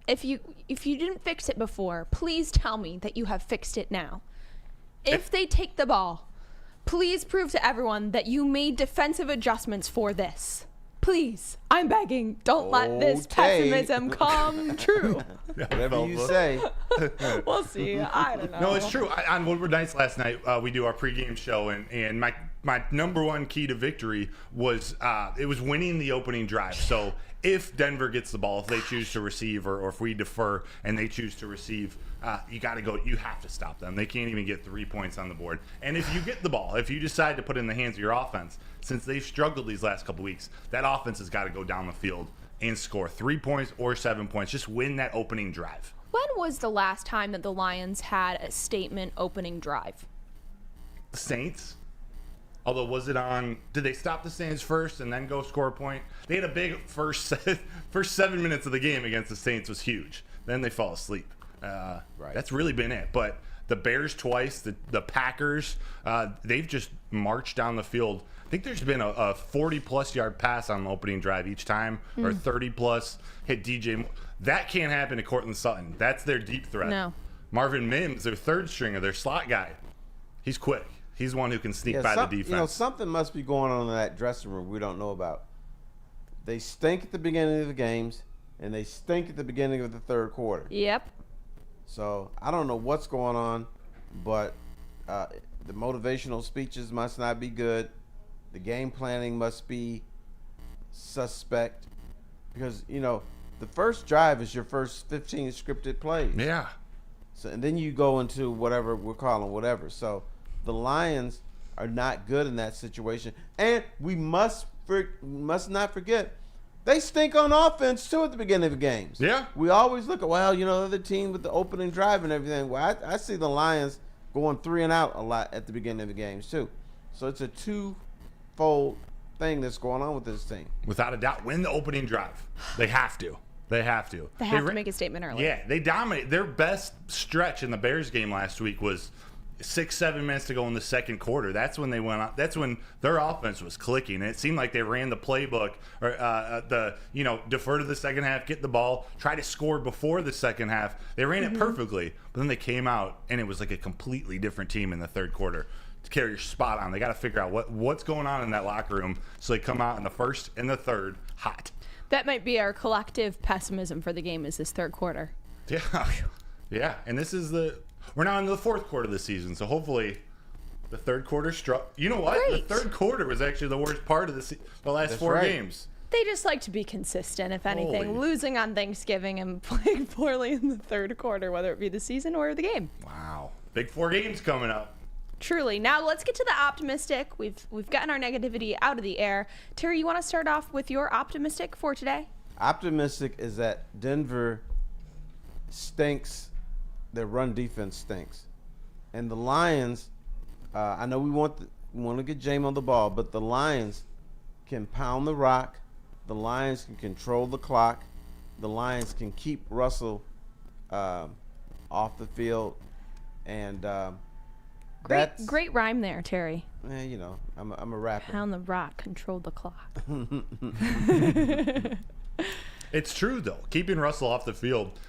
if you didn't fix it before, please tell me that you have fixed it now. If they take the ball, please prove to everyone that you made defensive adjustments for this. Please, I'm begging. Don't let this pessimism come true. Whatever you say. We'll see. I don't know. No, it's true. On Woodward Nights last night, we do our pregame show, and my number one key to victory was it was winning the opening drive. So if Denver gets the ball, if they choose to receive, or if we defer and they choose to receive, you got to go. You have to stop them. They can't even get 3 points on the board. And if you get the ball, if you decide to put it in the hands of your offense, since they've struggled these last couple weeks, that offense has got to go down the field and score 3 points or 7 points. Just win that opening drive. When was the last time that the Lions had a statement opening drive? The Saints. Although, was it on? Did they stop the Saints first and then go score a point? They had a big first 7 minutes of the game against the Saints was huge. Then they fall asleep. Right. That's really been it. But the Bears twice, the Packers, they've just marched down the field. I think there's been a 40-plus yard pass on the opening drive each time, or 30-plus hit DJ. That can't happen to Cortland Sutton. That's their deep threat. No. Marvin Mims, their third stringer, their slot guy. He's quick. He's one who can sneak by the defense. You know, something must be going on in that dressing room we don't know about. They stink at the beginning of the games, and they stink at the beginning of the third quarter. Yep. So I don't know what's going on, but the motivational speeches must not be good. The game planning must be suspect, because, you know, the first drive is your first 15 scripted plays. Yeah. So, and then you go into whatever we're calling whatever. So the Lions are not good in that situation. And we must not forget, they stink on offense, too, at the beginning of games. Yeah. We always look at, well, you know, the other team with the opening drive and everything. Well, I see the Lions going 3 and out a lot at the beginning of the games, too. So it's a twofold thing that's going on with this team. Without a doubt, win the opening drive. They have to. They have to. They have to make a statement early. Yeah, they dominate. Their best stretch in the Bears game last week was 6-7 minutes to go in the second quarter. That's when they went out. That's when their offense was clicking. And it seemed like they ran the playbook, or defer to the second half, get the ball, try to score before the second half. They ran it perfectly, but then they came out and it was like a completely different team in the third quarter. To carry your spot on, they got to figure out what's going on in that locker room, so they come out in the first and the third hot. That might be our collective pessimism for the game, is this third quarter. Yeah, yeah. And this is we're now into the fourth quarter of the season, so hopefully the third quarter struck. You know what? Great. The third quarter was actually the worst part of the last That's 4 right. games. They just like to be consistent, if anything. Holy. Losing on Thanksgiving and playing poorly in the third quarter, whether it be the season or the game. Wow. Big 4 games coming up. Truly. Now let's get to the optimistic. We've gotten our negativity out of the air. Terry, you want to start off with your optimistic for today? Optimistic is that Denver stinks. Their run defense stinks. And the Lions, I know we want to get James on the ball, but the Lions can pound the rock. The Lions can control the clock. The Lions can keep Russell off the field. And Great rhyme there, Terry. you know, I'm a rapper. Pound the rock, control the clock. It's true, though. Keeping Russell off the field,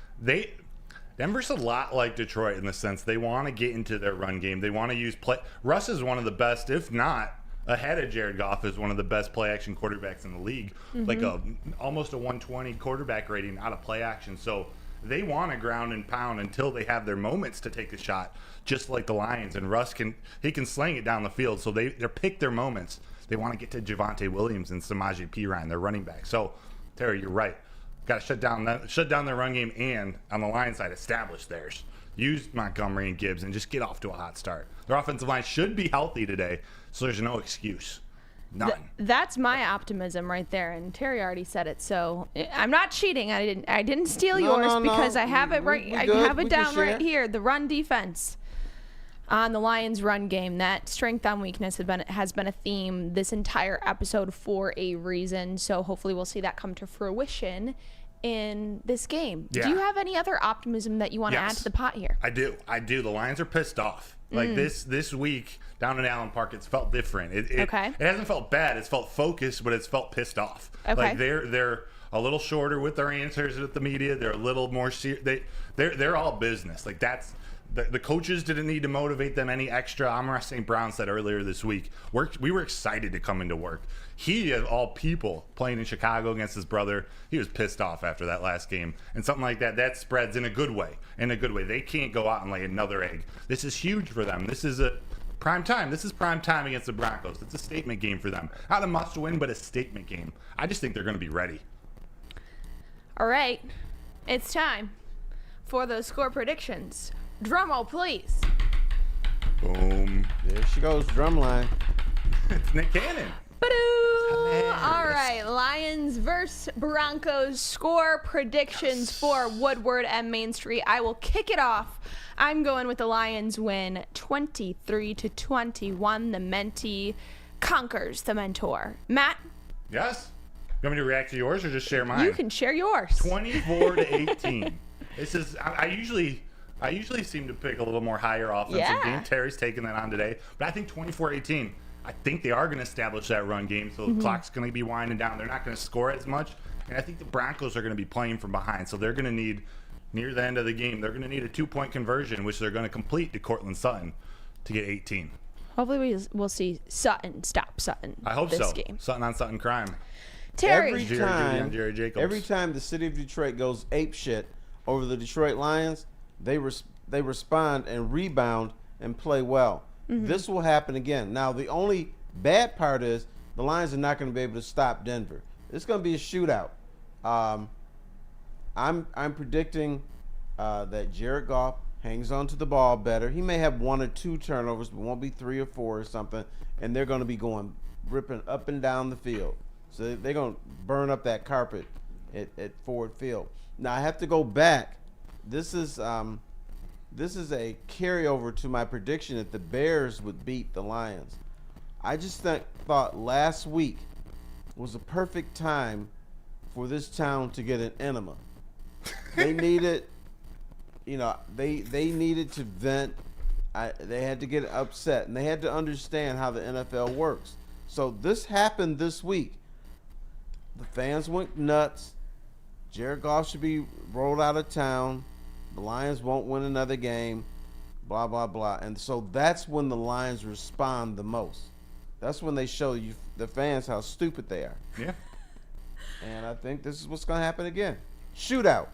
Denver's a lot like Detroit in the sense they want to get into their run game. They want to use play. Russ is one of the best, if not ahead of Jared Goff, is one of the best play action quarterbacks in the league. Like almost a 120 quarterback rating out of play action. So they want to ground and pound until they have their moments to take a shot, just like the Lions. And Russ can sling it down the field. So they pick their moments. They want to get to Javonte Williams and Samaje Perine, their running back. So Terry, you're right. Got to shut down their run game, and on the Lions side, establish theirs. Use Montgomery and Gibbs and just get off to a hot start. Their offensive line should be healthy today, so there's no excuse. None. That's my optimism right there, and Terry already said it. So I'm not cheating. I didn't steal yours because I have it right. I have it down right here. The run defense on the Lions' run game. That strength on weakness has been a theme this entire episode for a reason. So hopefully we'll see that come to fruition in this game. Yeah. Do you have any other optimism that you want to add to the pot here? I do. The Lions are pissed off. Like this week down in Allen Park, it's felt different. It hasn't felt bad. It's felt focused, but it's felt pissed off. Okay. Like they're a little shorter with their answers with the media. They're a little more they're all business. Like that's the coaches didn't need to motivate them any extra. Amon-Ra St. Brown said earlier this week, we were excited to come into work. He, of all people, playing in Chicago against his brother, he was pissed off after that last game. And something like that spreads in a good way. They can't go out and lay another egg. This is huge for them. This is a prime time. This is prime time against the Broncos. It's a statement game for them. Not a must win, but a statement game. I just think they're going to be ready. All right. It's time for those score predictions. Drum roll, please. Boom. There she goes, drumline. It's Nick Cannon. Ba-doo! All right, Lions versus Broncos score predictions for Woodward and Main Street. I will kick it off. I'm going with the Lions win 23-21. The mentee conquers the mentor. Matt? Yes? You want me to react to yours or just share mine? You can share yours. 24-18. This is I usually seem to pick a little more higher offensive game. Terry's taking that on today. But I think 24-18, I think they are going to establish that run game. So the clock's going to be winding down. They're not going to score as much. And I think the Broncos are going to be playing from behind. So they're going to need, near the end of the game, they're going to need a 2-point conversion, which they're going to complete to Cortland Sutton to get 18. Hopefully we'll see Sutton stop Sutton. I hope this so. Game. Sutton on Sutton crime. Terry. Every time the city of Detroit goes ape shit over the Detroit Lions, they respond and rebound and play well. This will happen again. Now, the only bad part is the Lions are not going to be able to stop Denver. It's going to be a shootout. I'm predicting that Jared Goff hangs on to the ball better. He may have 1 or 2 turnovers, but won't be 3 or 4 or something. And they're going to be ripping up and down the field. So they're going to burn up that carpet at Ford Field. Now I have to go back. This is a carryover to my prediction that the Bears would beat the Lions. I just thought last week was a perfect time for this town to get an enema. They needed, they needed to vent. They had to get upset, and they had to understand how the NFL works. So this happened this week. The fans went nuts. Jared Goff should be rolled out of town. The Lions won't win another game. Blah, blah, blah. And so that's when the Lions respond the most. That's when they show you, the fans, how stupid they are. Yeah. And I think this is what's going to happen again. Shootout.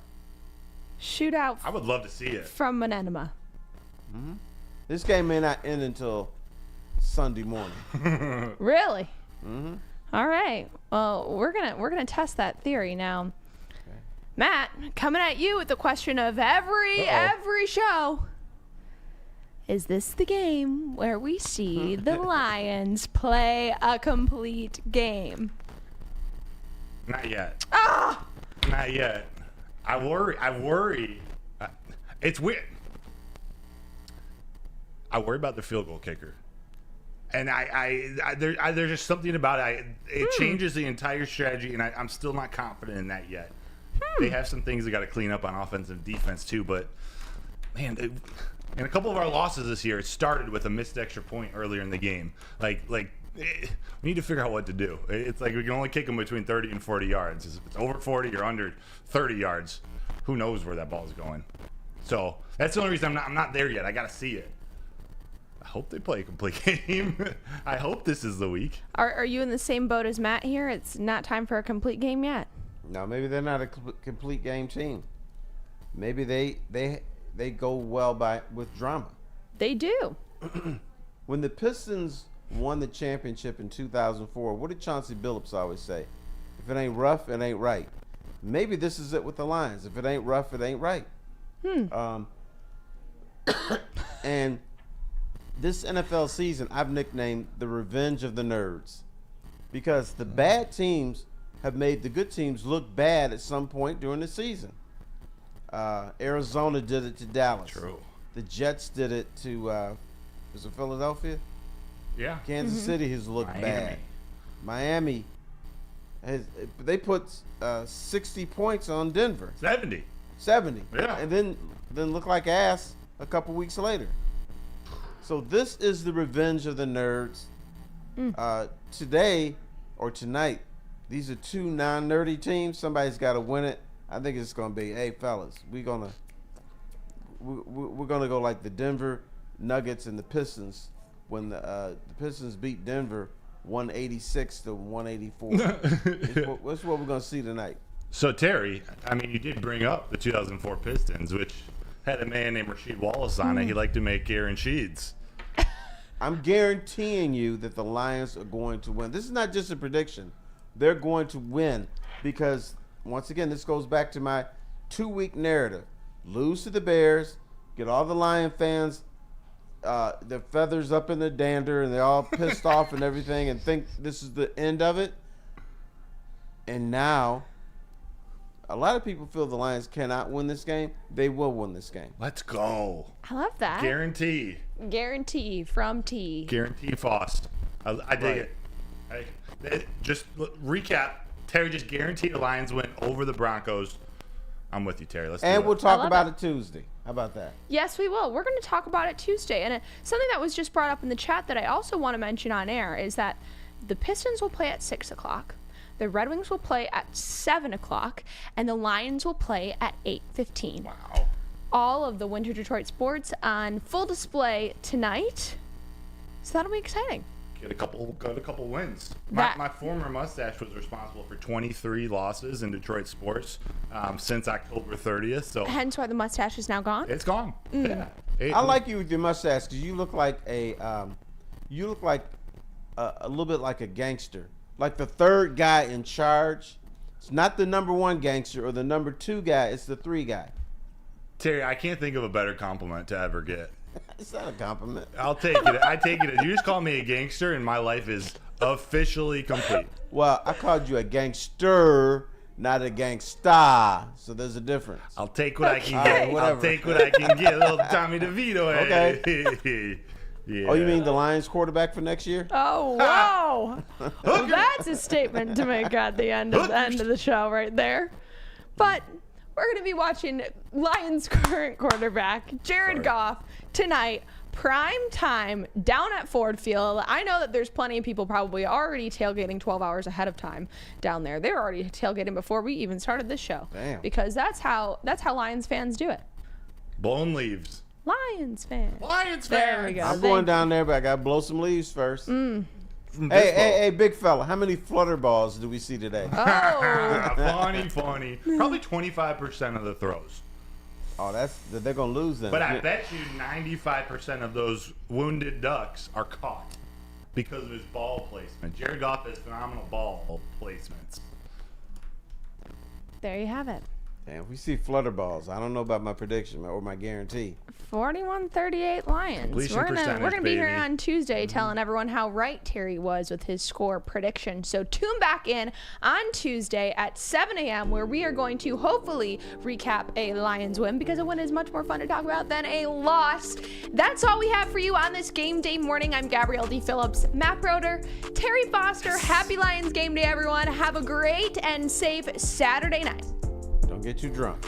Shootout I would love to see it. from an enema. This game may not end until Sunday morning. Really? All right. Well, we're gonna test that theory now. Matt, coming at you with the question of every show. Is this the game where we see the Lions play a complete game? Not yet. Ah! Not yet. I worry. It's weird. I worry about the field goal kicker. And there's just something about it. It changes the entire strategy, and I'm still not confident in that yet. They have some things they got to clean up on offense and defense too. But man, in a couple of our losses this year, it started with a missed extra point earlier in the game. We need to figure out what to do. It's like we can only kick them between 30 and 40 yards. If it's over 40 or under 30 yards, who knows where that ball is going? So that's the only reason I'm not there yet. I got to see it. I hope they play a complete game. I hope this is the week. Are you in the same boat as Matt here? It's not time for a complete game yet. Now maybe they're not a complete game team. Maybe they go well with drama. They do. When the Pistons won the championship in 2004, what did Chauncey Billups always say? If it ain't rough, it ain't right. Maybe this is it with the Lions. If it ain't rough, it ain't right. And this NFL season, I've nicknamed the revenge of the nerds, because the bad teams have made the good teams look bad at some point during the season. Arizona did it to Dallas. True. The Jets did it to, was it Philadelphia? Yeah. Kansas City has looked bad. Miami they put 60 points on Denver. 70. Yeah. And then look like ass a couple weeks later. So this is the revenge of the nerds. Today or tonight, These are two non-nerdy teams. Somebody's got to win it. I think it's going to be, hey, fellas, we're gonna go like the Denver Nuggets and the Pistons when the Pistons beat Denver 186 to 184. That's what we're going to see tonight. So, Terry, I mean, you did bring up the 2004 Pistons, which had a man named Rasheed Wallace on it. He liked to make guarantees. I'm guaranteeing you that the Lions are going to win. This is not just a prediction. They're going to win because, once again, this goes back to my 2-week narrative. Lose to the Bears, get all the Lion fans, their feathers up in their dander, and they're all pissed off and everything and think this is the end of it. And now, a lot of people feel the Lions cannot win this game. They will win this game. Let's go. I love that. Guarantee. Guarantee from T. Guarantee Fost. I dig it. Just recap. Terry just guaranteed the Lions win over the Broncos. I'm with you, Terry. Let's do it. And we'll talk about it Tuesday. How about that? Yes, we will. We're going to talk about it Tuesday. And something that was just brought up in the chat that I also want to mention on air is that the Pistons will play at 6 o'clock. The Red Wings will play at 7 o'clock. And the Lions will play at 8:15. Wow. All of the Winter Detroit sports on full display tonight. So that'll be exciting. Got a couple wins. That- My former mustache was responsible for 23 losses in Detroit sports since October 30th. So Hence why the mustache is now gone. it's gone. Yeah. I like you with your mustache because you look like a little bit like a gangster, like the third guy in charge. It's not the number 1 gangster or the number 2 guy. It's the 3 guy. Terry, I can't think of a better compliment to ever get. It's not a compliment. I'll take it. I take it. You just call me a gangster, and my life is officially complete. Well, I called you a gangster, not a gangsta. So there's a difference. I'll take what I can All get. right, I'll whatever. take what I can get. Little Tommy DeVito. Okay. Yeah. Oh, you mean the Lions quarterback for next year? Oh, wow. That's a statement to make at the end of the show right there. But we're going to be watching Lions current quarterback Jared Goff tonight, prime time, down at Ford Field. I know that there's plenty of people probably already tailgating 12 hours ahead of time down there. They were already tailgating before we even started this show. Damn. Because that's how Lions fans do it. Blown leaves. Lions fans. Lions There fans. we go. I'm going down there, but I got to blow some leaves first. From Hey, big fella, how many flutter balls do we see today? Oh, Funny. Probably 25% of the throws. Oh, they're going to lose then. But I bet you 95% of those wounded ducks are caught because of his ball placement. Jared Goff has phenomenal ball placements. there you have it. Damn, if we see flutter balls, I don't know about my prediction or my guarantee. 41-38 Lions. Completion We're gonna percentage, be here baby. on Tuesday telling everyone how right Terry was with his score prediction. So tune back in on Tuesday at 7 a.m. where we are going to hopefully recap a Lions win because a win is much more fun to talk about than a loss. That's all we have for you on this game day morning. I'm Gabrielle Dee Phillips, Matt Broder, Terry Foster. Happy Lions game day, everyone. Have a great and safe Saturday night. Don't get too drunk.